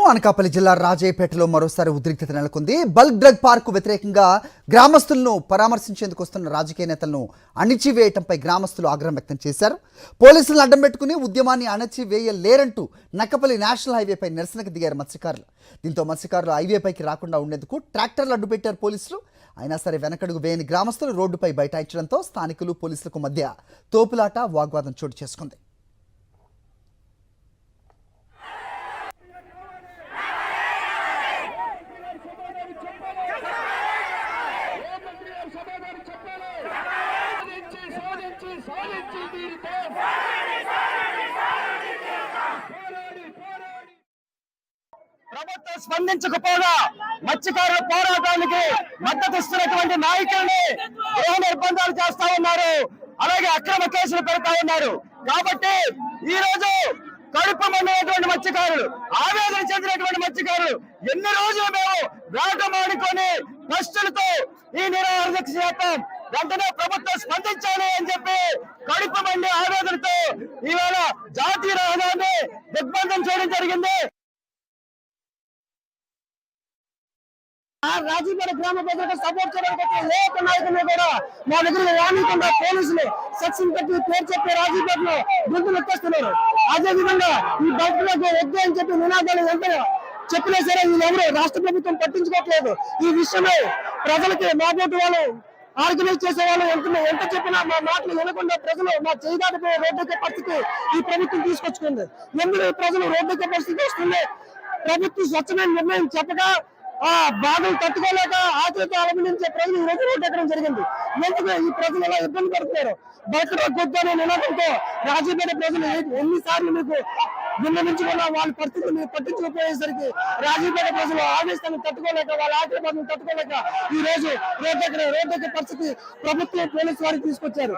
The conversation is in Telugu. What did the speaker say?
అనకాపల్లి జిల్లా రాజయ్యపేటలో మరోసారి ఉద్రిక్తత నెలకొంది. బల్క్ డ్రగ్ పార్కు వ్యతిరేకంగా గ్రామస్తులను పరామర్శించేందుకు వస్తున్న రాజకీయ నేతలను అణిచివేయటంపై గ్రామస్తులు ఆగ్రహం వ్యక్తం చేశారు. పోలీసులను అడ్డం పెట్టుకుని ఉద్యమాన్ని అణచివేయలేరంటూ నక్కపల్లి నేషనల్ హైవేపై నిరసనకు దిగారు మత్స్యకారులు. దీంతో మత్స్యకారులు హైవేపైకి రాకుండా ఉండేందుకు ట్రాక్టర్లు అడ్డుపెట్టారు పోలీసులు. అయినా సరే వెనకడుగు వేయని గ్రామస్తులు రోడ్డుపై బైఠాయించడంతో స్థానికులు పోలీసులకు మధ్య తోపులాట వాగ్వాదం చోటు చేసుకుంది. ప్రభుత్వం స్పందించకపోగా మత్స్యకారుల పోరాటానికి మద్దతు ఇస్తున్నటువంటి నాయకుల్ని గృహ నిర్బంధాలు చేస్తా ఉన్నారు, అలాగే అక్రమ కేసులు పెడతా ఉన్నారు. కాబట్టి ఈ రోజు కడుపు మండినటువంటి మత్స్యకారులు, ఆవేదన చెందినటువంటి మత్స్యకారులు ఎన్ని రోజులు మేము వేట మాడుకొని కష్టాలతో ఈ నిరాహార దీక్ష చేస్తాం, వెంటనే ప్రభుత్వం స్పందించాలి అని చెప్పి కడుపు మండి ఆవేదనతో ఈవేళ జాతీయ రహదారిని దిగ్బంధం చేయడం జరిగింది. రాజీపేట గ్రామ ప్రజలకు సపోర్ట్ చేయడానికి ఏ ఒక్క నాయకులు కూడా మా దగ్గర రానికుండా పోలీసులు సెక్షన్ పెట్టి పేరు చెప్పి రాజీపేటలో గుంపులు ఎత్తేస్తున్నారు. అదే విధంగా ఈ బయటకు వద్దు అని చెప్పి నినాదాలు ఎంత చెప్పినా సరే వీళ్ళెవరు రాష్ట్ర ప్రభుత్వం పట్టించుకోవట్లేదు. ఈ విషయమై ప్రజలకి మాబోటి వాళ్ళు ఆర్గనైజ్ చేసే వాళ్ళు ఎంత చెప్పినా మా మాటలు వినకుండా ప్రజలు మా చేయదాటిపోయే రోడ్డెక్కే పరిస్థితి ఈ ప్రభుత్వం తీసుకొచ్చుకుంది. ఎందుకు ప్రజలు రోడ్డెక్కే పరిస్థితి వస్తుంది? ప్రభుత్వం స్వచ్ఛమైన నిర్ణయం చెప్పగా ఆ బాధలు తట్టుకోలేక ఆకలితో అలమటించే ప్రజలు ఈ రోజు రోడ్డు ఎక్కడం జరిగింది. ఎందుకు ఈ ప్రజలు ఎలా ఇబ్బంది పడుతున్నారు? బయట గొప్పనే నినాదంతో రాజీపేట ప్రజలు ఎన్నిసార్లు మీకు విన్నవించుకున్నా వాళ్ళ పరిస్థితులు మీరు పట్టించుకోపోయేసరికి రాజీపేట ప్రజలు ఆవేశాన్ని తట్టుకోలేక వాళ్ళ ఆకలి బాధలు తట్టుకోలేక ఈ రోజు రోడ్డు ఎక్కే పరిస్థితి ప్రభుత్వం పోలీసు వారికి తీసుకొచ్చారు.